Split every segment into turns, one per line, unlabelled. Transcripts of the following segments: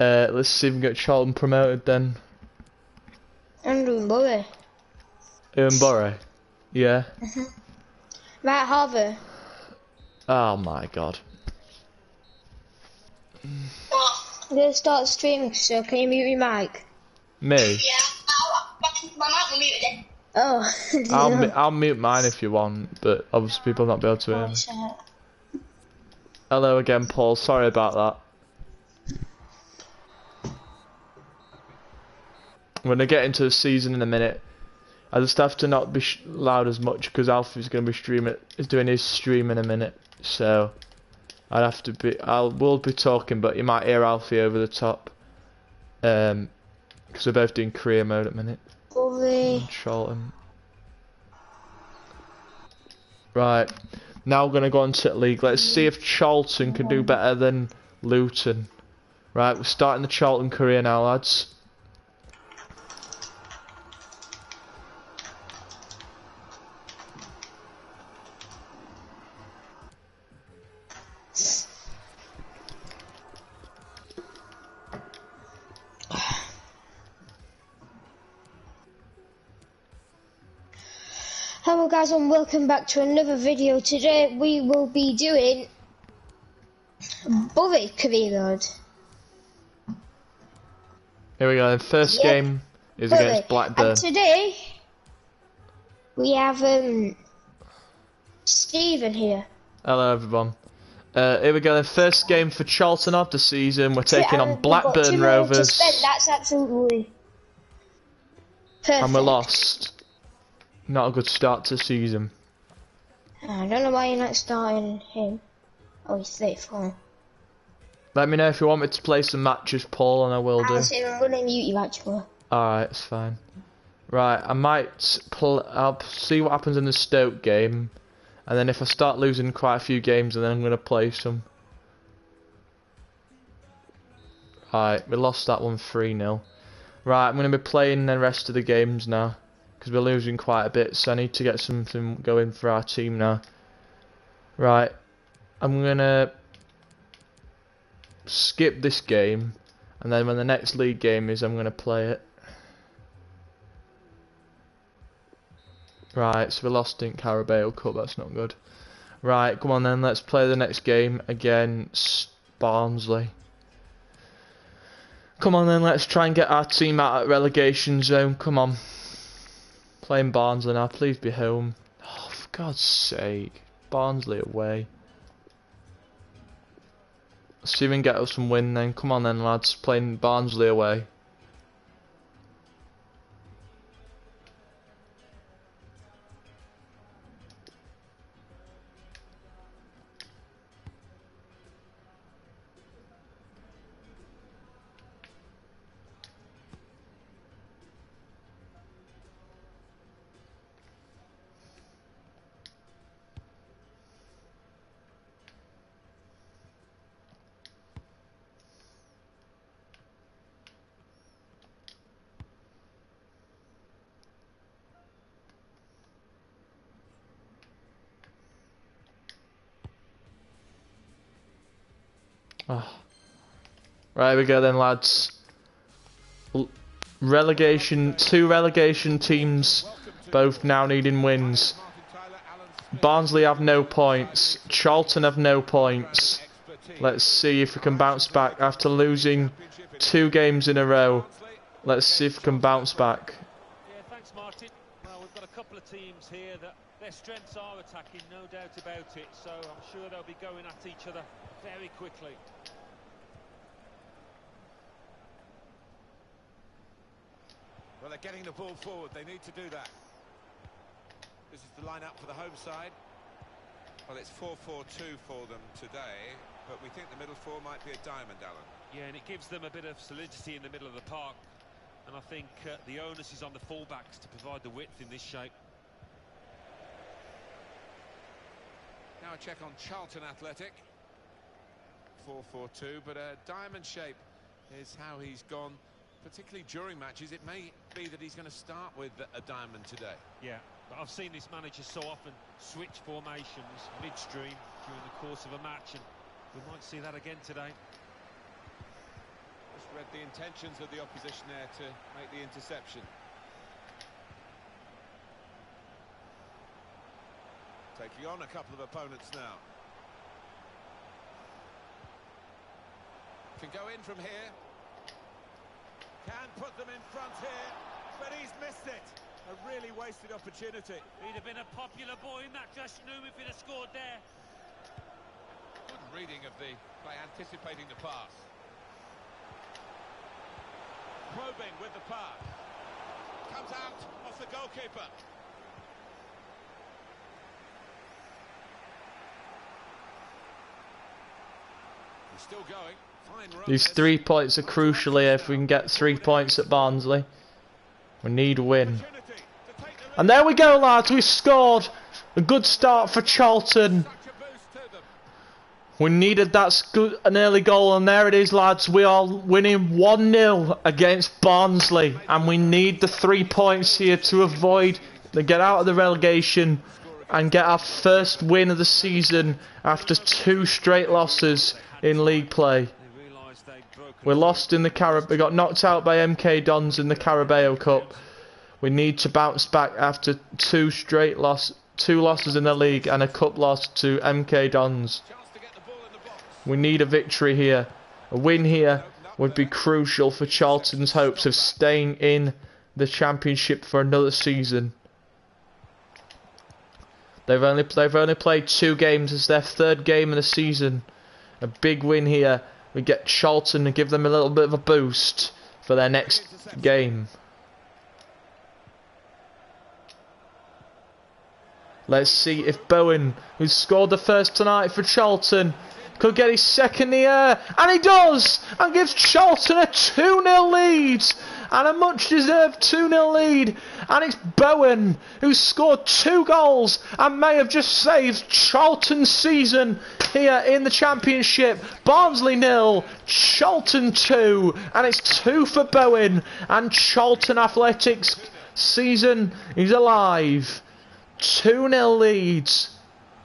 Let's see if we can get Charlton promoted then.
Andrew Murray.
Borough. Yeah.
Right, Harvey.
Oh my god.
I'm gonna start streaming, so can you mute your mic?
Me?
Yeah, my mic will mute it. Oh,
I'll mute mine if you want, but obviously people will not be able to hear me. Hello again, Paul. Sorry about that. I'm gonna get into the season in a minute. I just have to not be loud as much because Alfie's gonna be doing his stream in a minute, so I'd have to be. We'll be talking, but you might hear Alfie over the top. Because we're both doing career mode at the minute. Charlton. Right, now we're gonna go on to league. Let's see if Charlton can do better than Luton. Right, we're starting the Charlton career now, lads.
Hello guys and welcome back to another video. Today we will be doing Bury career mode.
Here we go, the first game is against Blackburn.
And today we have Stephen here.
Hello everyone. Here we go, the first game for Charlton of the season. We're taking on Blackburn Rovers.
That's absolutely perfect.
And we're lost. Not a good start to the season.
I don't know why you're not starting him. Oh, he's 34.
Let me know if you want me to play some matches, Paul, and I will do.
I'm going to mute you actually.
Alright, it's fine. Right, I might I'll see what happens in the Stoke game. And then if I start losing quite a few games, then I'm going to play some. Alright, we lost that one 3-0. Right, I'm going to be playing the rest of the games now. Because we're losing quite a bit, so I need to get something going for our team now. Right, I'm gonna skip this game, and then when the next league game is, I'm gonna play it. Right, so we lost in Carabao Cup, that's not good. Right, come on then, let's play the next game against Barnsley. Come on then, let's try and get our team out of relegation zone, come on. Playing Barnsley now, please be home. Oh, for God's sake. Barnsley away. Let's see if we can get us some win then. Come on then, lads. Playing Barnsley away. Oh. Right, here we go then, lads. Relegation, 2 relegation teams, both now needing wins. Barnsley have no points. Charlton have no points. Let's see if we can bounce back after losing 2 games in a row. Let's see if we can bounce back.
Yeah, thanks, Martin. Well, we've got a couple of teams here that their strengths are attacking, no doubt about it. So I'm sure they'll be going at each other very quickly.
Well, they're getting the ball forward. They need to do that. This is the lineup for the home side. Well, it's 4-4-2 for them today, but we think the middle four might be a diamond, Alan.
Yeah, and it gives them a bit of solidity in the middle of the park. And I think the onus is on the fullbacks to provide the width in this shape.
Now a check on Charlton Athletic. 4-4-2, but a diamond shape is how he's gone. Particularly during matches, it may be that he's going to start with a diamond today.
Yeah, but I've seen this manager so often switch formations midstream during the course of a match, and we might see that again today.
Just read the intentions of the opposition there to make the interception. Taking on a couple of opponents now. Can go in from here. Can put them in front here, but he's missed it. A really wasted opportunity.
He'd have been a popular boy in that dressing room if he'd have scored there.
Good reading of the play, anticipating the pass. Probing with the pass. Comes out off the goalkeeper. He's still going. Fine run.
These 3 points are crucial here. If we can get 3 points at Barnsley, we need a win. And there we go, lads. We scored. A good start for Charlton. We needed an early goal, and there it is, lads. We are winning 1-0 against Barnsley, and we need the 3 points here to avoid the get out of the relegation and get our first win of the season after 2 straight losses in league play. We lost in the we got knocked out by MK Dons in the Carabao Cup. We need to bounce back after 2 losses in the league and a cup loss to MK Dons. We need a victory here. A win here would be crucial for Charlton's hopes of staying in the Championship for another season. They've only played 2 games. It's their 3rd game of the season. A big win here. We get Charlton and give them a little bit of a boost for their next game. Let's see if Bowen, who scored the first tonight for Charlton, could get his second here. And he does! And gives Charlton a 2-0 lead. And a much deserved 2-0 lead. And it's Bowen who scored 2 goals and may have just saved Charlton's season here in the Championship. Barnsley 0, Charlton 2. And it's 2 for Bowen. And Charlton Athletics season is alive. 2-0 leads.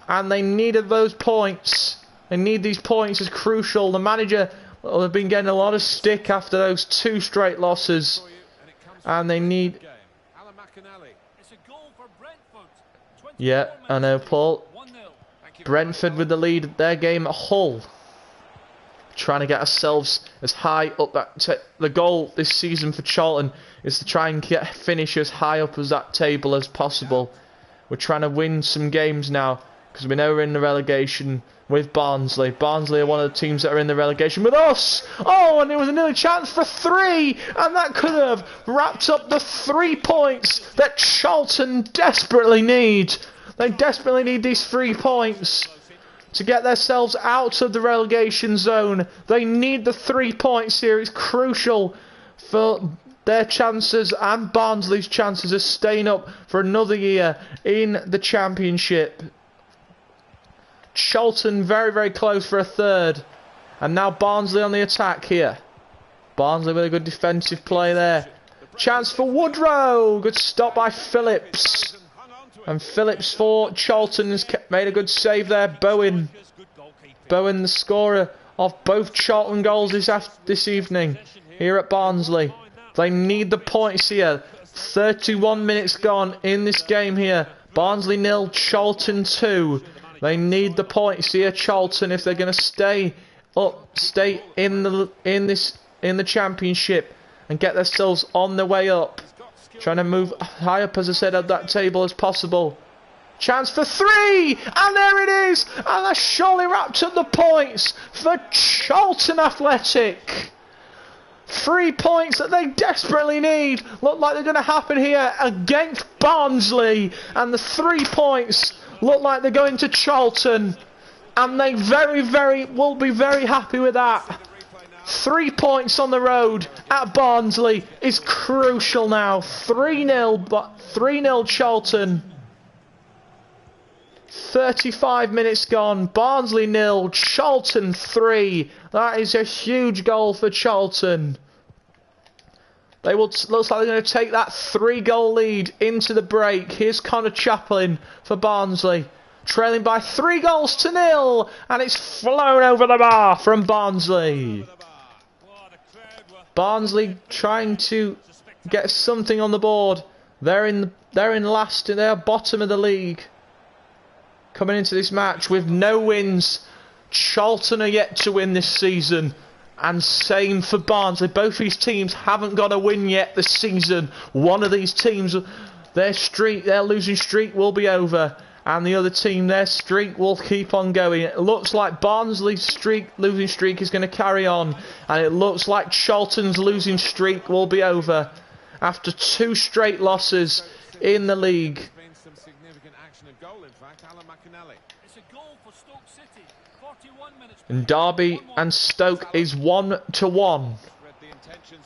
And they needed those points. They need these points as crucial. The manager will have been getting a lot of stick after those 2 straight losses. And they need... Yeah, I know, Paul. Brentford with the lead at their game at Hull. Trying to get ourselves as high up that... The goal this season for Charlton is to try and finish as high up as that table as possible. We're trying to win some games now, because we know we're in the relegation with Barnsley. Barnsley are one of the teams that are in the relegation with us. Oh, and there was another chance for 3, and that could have wrapped up the 3 points that Charlton desperately need. They desperately need these 3 points to get themselves out of the relegation zone. They need the 3 points here. It's crucial for their chances and Barnsley's chances of staying up for another year in the Championship. Charlton very, very close for a 3rd. And now Barnsley on the attack here. Barnsley with a good defensive play there. Chance for Woodrow. Good stop by Phillips. And Phillips for Charlton has made a good save there. Bowen. Bowen, the scorer of both Charlton goals this evening here at Barnsley. They need the points here. 31 minutes gone in this game here. Barnsley 0, Charlton 2. They need the points here, Charlton, if they're going to stay in the Championship and get themselves on their way up. Trying to move high up, as I said, at that table as possible. Chance for 3, and there it is. And that surely wrapped up the points for Charlton Athletic. 3 points that they desperately need. Look like they're going to happen here against Barnsley, and the 3 points look like they're going to Charlton, and they will be very happy with that. 3 points on the road at Barnsley is crucial now. 3-0 Charlton. 35 minutes gone. Barnsley 0, Charlton 3. That is a huge goal for Charlton. Looks like they're going to take that 3-goal lead into the break. Here's Connor Chaplin for Barnsley. Trailing by 3-0, and it's flown over the bar from Barnsley.
Well, the crowd
Barnsley trying to get something on the board. They're in last. They're bottom of the league. Coming into this match with no wins. Charlton are yet to win this season. And same for Barnsley. Both these teams haven't got a win yet this season. One of these teams, their losing streak will be over. And the other team, their streak will keep on going. It looks like Barnsley's losing streak is going to carry on. And it looks like Charlton's losing streak will be over. After 2 straight losses in the league. And Derby and Stoke is 1-1.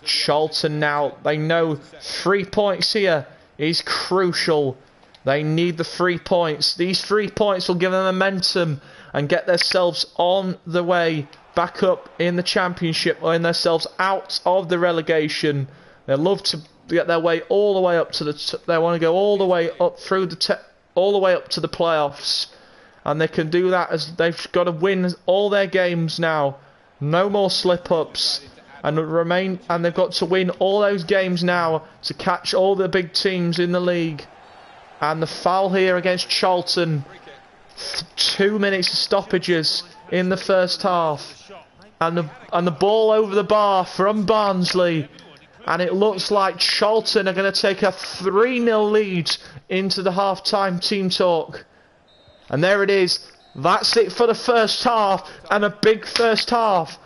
Charlton now, they know 3 points here is crucial. They need the 3 points. These 3 points will give them momentum and get themselves on the way back up in the Championship, or in themselves out of the relegation. They love to get their way all the way up to the. They want to go all the way up through all the way up to the playoffs, and they can do that as they've got to win all their games now. No more slip-ups, and they've got to win all those games now to catch all the big teams in the league. And the foul here against Charlton. 2 minutes of stoppages in the first half. And the ball over the bar from Barnsley. And it looks like Charlton are going to take a 3-0 lead into the half-time team talk. And there it is. That's it for the first half. And a big first half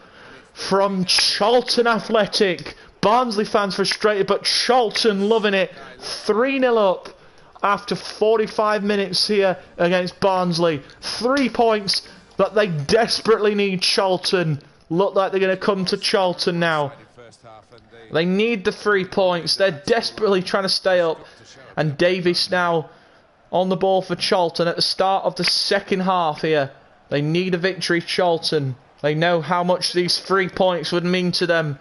from Charlton Athletic. Barnsley fans frustrated, but Charlton loving it. 3-0 up. After 45 minutes here against Barnsley. 3 points that they desperately need. Charlton look like they're going to come to Charlton now. They need the 3 points. They're desperately trying to stay up. And Davis now on the ball for Charlton at the start of the second half here. They need a victory, Charlton. They know how much these 3 points would mean to them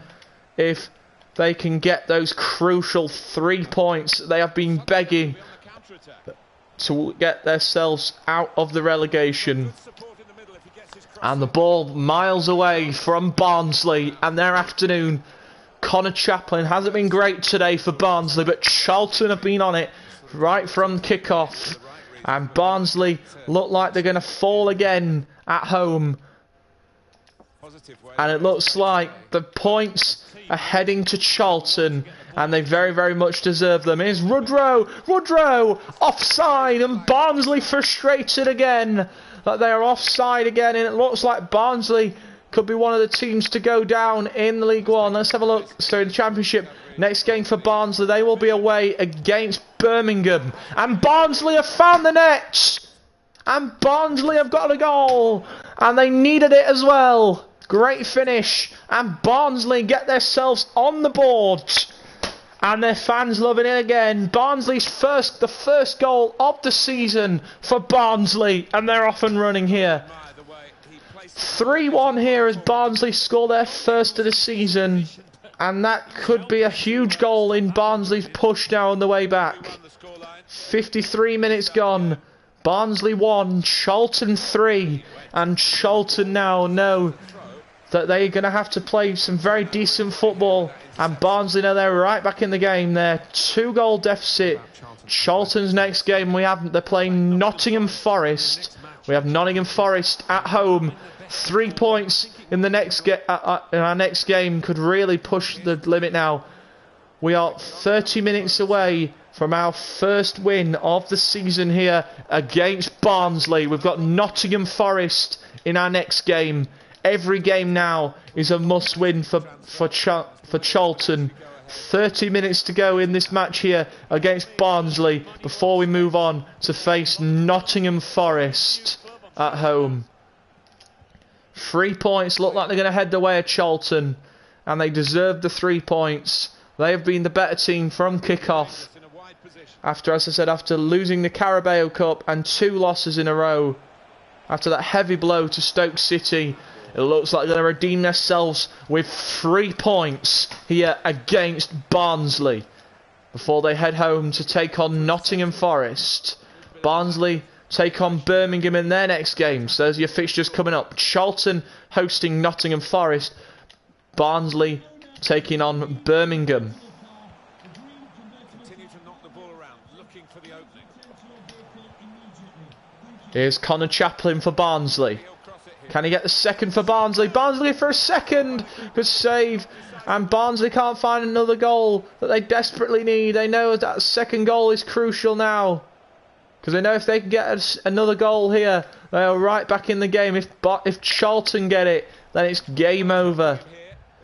if they can get those crucial 3 points. They have been begging to get themselves out of the relegation. And the ball miles away from Barnsley and their afternoon. Connor Chaplin hasn't been great today for Barnsley, but Charlton have been on it right from kick-off. And Barnsley look like they're going to fall again at home. And it looks like the points are heading to Charlton, and they very, very much deserve them. Here's Woodrow, offside, and Barnsley frustrated again that they are offside again, and it looks like Barnsley could be one of the teams to go down in League One. Let's have a look. So in the Championship, next game for Barnsley, they will be away against Birmingham, and Barnsley have found the net, and Barnsley have got a goal, and they needed it as well. Great finish, and Barnsley get themselves on the board, and their fans loving it again. Barnsley's the first goal of the season for Barnsley, and they're off and running here. 3-1 here as Barnsley score their first of the season, and that could be a huge goal in Barnsley's push now on the way back. 53 minutes gone. Barnsley 1, Charlton 3, and Charlton now know that they're going to have to play some very decent football, and Barnsley know they're right back in the game. They're 2-goal deficit. Charlton's next game they're playing Nottingham Forest. We have Nottingham Forest at home. 3 points in the in our next game could really push the limit now. We are 30 minutes away from our first win of the season here against Barnsley. We've got Nottingham Forest in our next game. Every game now is a must-win for Charlton. 30 minutes to go in this match here against Barnsley before we move on to face Nottingham Forest at home. 3 points look like they're going to head the way of Charlton, and they deserve the 3 points. They have been the better team from kick-off. As I said, after losing the Carabao Cup and 2 losses in a row, after that heavy blow to Stoke City, it looks like they're going to redeem themselves with 3 points here against Barnsley before they head home to take on Nottingham Forest. Barnsley take on Birmingham in their next game. So there's your fixtures coming up. Charlton hosting Nottingham Forest. Barnsley taking on Birmingham.
Continue to knock the ball around, looking for the opening.
Here's Connor Chaplin for Barnsley. Can he get the second for Barnsley? Barnsley for a second. Good save. And Barnsley can't find another goal that they desperately need. They know that second goal is crucial now. Because they know if they can get another goal here, they are right back in the game. If Charlton get it, then it's game over.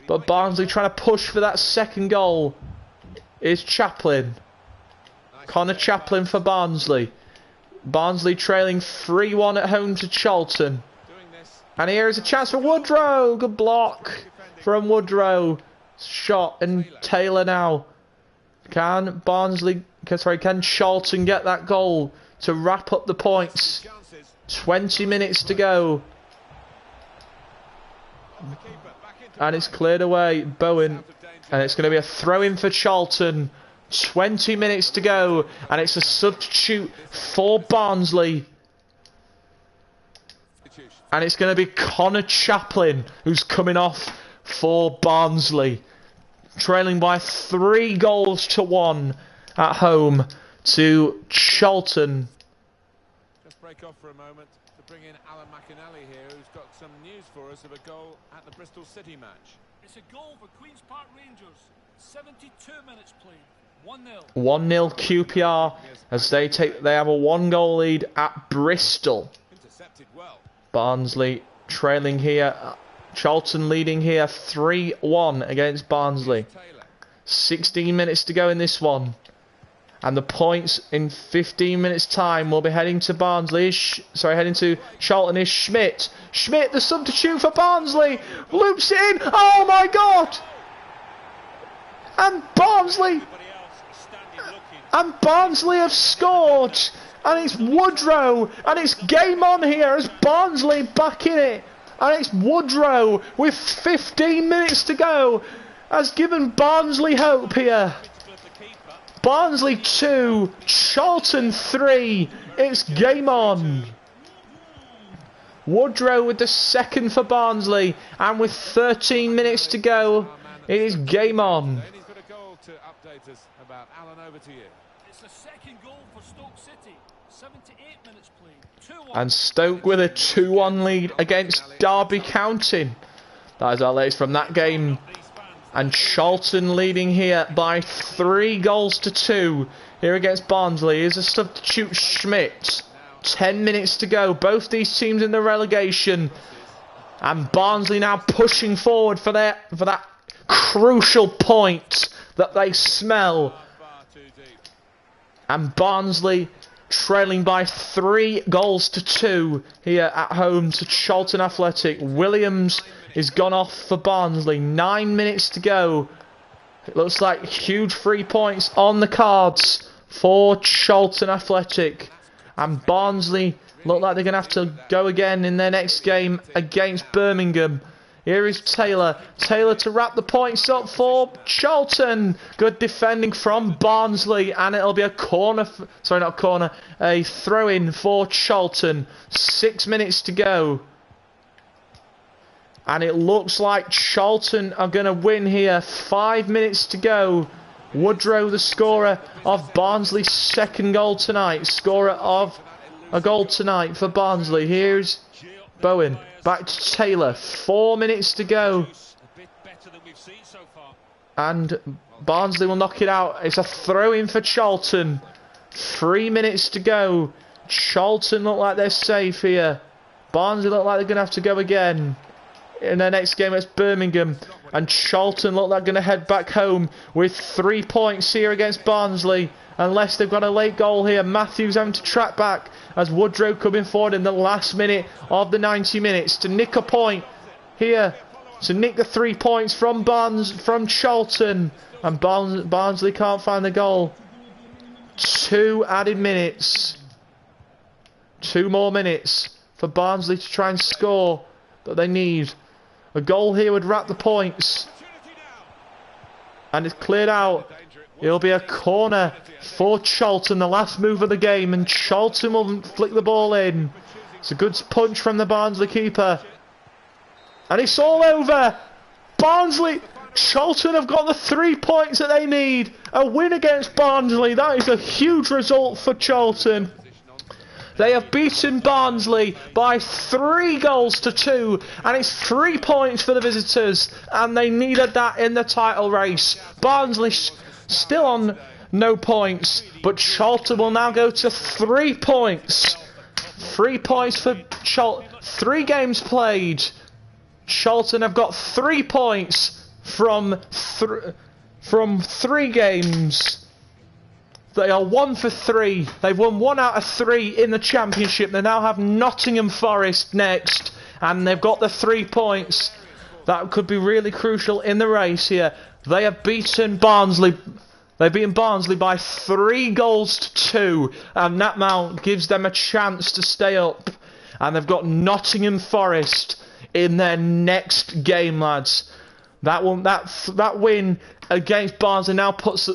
But Barnsley trying to push for that second goal. Is Chaplin. Connor Chaplin for Barnsley. Barnsley trailing 3-1 at home to Charlton. And here is a chance for Woodrow. Good block from Woodrow. Shot and Taylor now. Can Charlton get that goal to wrap up the points? 20 minutes to go. And it's cleared away. Bowen. And it's going to be a throw-in for Charlton. 20 minutes to go. And it's a substitute for Barnsley. And it's going to be Connor Chaplin who's coming off for Barnsley. Trailing by 3-1 at home to Charlton.
Just break off for a moment to bring in Alan McInally here, who's got some news for us of a goal at the Bristol City match.
It's a goal for Queen's Park Rangers. 72 minutes played. 1-0.
1-0 QPR as they have a 1-goal lead at Bristol.
Intercepted well.
Barnsley trailing here. Charlton leading here 3-1 against Barnsley. 16 minutes to go in this one. And the points in 15 minutes time will be heading to Barnsley. Heading to Charlton is Schmidt. Schmidt, the substitute for Barnsley. Loops it in. Oh my God. And Barnsley have scored. And it's Woodrow. And it's game on here as Barnsley back in it. And it's Woodrow with 15 minutes to go has given Barnsley hope here. Barnsley 2, Charlton 3. It's game on. Woodrow with the second for Barnsley. And with 13 minutes to go, it is game on.
He's got a goal to update us about. Alan, over to you.
It's the second goal for Stoke City. 78 minutes played. 2-1.
And Stoke with a 2-1 lead against Derby County. That is our latest from that game. And Charlton leading here by 3-2 here against Barnsley. Here's a substitute Schmidt. 10 minutes to go. Both these teams in the relegation. And Barnsley now pushing forward for that crucial point that they smell. And Barnsley trailing by 3-2 here at home to Charlton Athletic. Williams is gone off for Barnsley. 9 minutes to go. It looks like huge 3 points on the cards for Charlton Athletic. And Barnsley look like they're going to have to go again in their next game against Birmingham. Here is Taylor. Taylor to wrap the points up for Charlton. Good defending from Barnsley. And it'll be a corner. Sorry, not a corner. A throw-in for Charlton. 6 minutes to go. And it looks like Charlton are going to win here. 5 minutes to go. Woodrow, the scorer of Barnsley's second goal tonight. Scorer of a goal tonight for Barnsley. Here's Bowen. Back to Taylor. 4 minutes to go. And Barnsley will knock it out. It's a throw-in for Charlton. 3 minutes to go. Charlton look like they're safe here. Barnsley look like they're going to have to go again in their next game against Birmingham. And Charlton look like they're going to head back home with 3 points here against Barnsley. Unless they've got a late goal here. Matthews having to track back as Woodrow coming forward in the last minute of the 90 minutes to nick a point here. To nick the 3 points from Charlton. And Barnsley can't find the goal. 2 added minutes. 2 more minutes for Barnsley to try and score that they need. A goal here would wrap the points. And it's cleared out. It'll be a corner for Charlton, the last move of the game, and Charlton will flick the ball in. It's a good punch from the Barnsley keeper. And it's all over. Barnsley Charlton have got the 3 points that they need. A win against Barnsley. That is a huge result for Charlton. They have beaten Barnsley by 3-2, and it's 3 points for the visitors, and they needed that in the title race. Barnsley still on no points, but Charlton will now go to 3 points. 3 points for Charlton. 3 games played. Charlton have got 3 points from 3 games. They are 1 for 3. They've won 1 out of 3 in the Championship. They now have Nottingham Forest next, and they've got the 3 points. That could be really crucial in the race here. They have beaten Barnsley. They've beaten Barnsley by 3-2, and that now gives them a chance to stay up. And they've got Nottingham Forest in their next game, lads. That win against Barnsley now puts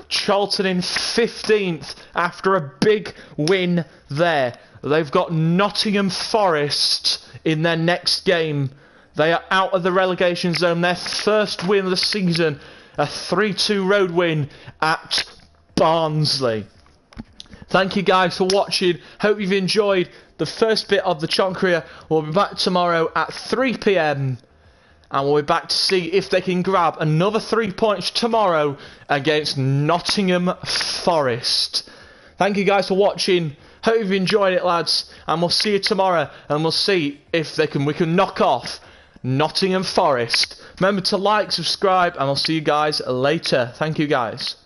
Charlton in 15th after a big win there. They've got Nottingham Forest in their next game. They are out of the relegation zone. Their first win of the season, a 3-2 road win at Barnsley. Thank you guys for watching. Hope you've enjoyed the first bit of the Charlton career. We'll be back tomorrow at 3 PM. And we'll be back to see if they can grab another 3 points tomorrow against Nottingham Forest. Thank you guys for watching. Hope you've enjoyed it, lads. And we'll see you tomorrow. And we'll see if we can knock off Nottingham Forest. Remember to like, subscribe, and I'll see you guys later. Thank you, guys.